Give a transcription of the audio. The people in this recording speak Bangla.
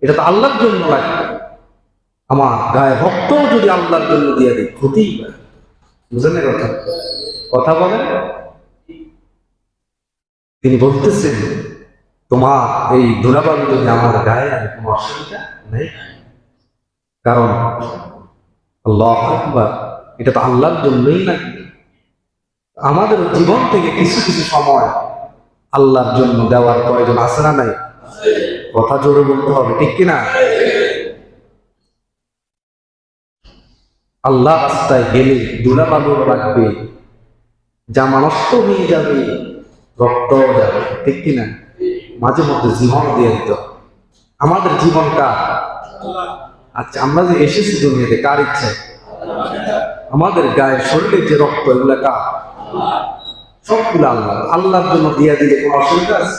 এটা তো আল্লাহর জন্য লাগবে। আমার গায়ে রক্ত যদি আল্লাহর জন্য দিয়ে দিই ক্ষতিই পারে। বুঝলেন না কথা? কথা বলেন। তিনি বলতেছেন তোমার এই ধুলাবালু যদি আমার গায়ে লাগে কোনো অসুবিধা নেই, কারণ আল্লাহু আকবার, এটা তো আল্লাহর জন্যই লাগবে। আমাদের জীবন থেকে কিছু কিছু সময় আল্লাহর জন্য দেওয়ার প্রয়োজন আছে না নাই? কথা জোরে বলতে হবে, ঠিক কিনা? আল্লাহ রাস্তায় গেলে ধুলাবালু লাগবে, জামা নষ্ট হয়ে যাবে, রক্ত যাবে, ঠিক কিনা? মাঝে মধ্যে জীবন দিয়ে দিত। আমাদের জীবনটা, আচ্ছা আমরা যে এসেছি দুনিয়াতে কার ইচ্ছায়? আমাদের গায়ে শরীরে যে রক্ত, এগুলা কার? সবগুলো আল্লাহ। আল্লাহর জন্য দিয়ে দিলে কোনো অসুবিধা আছে?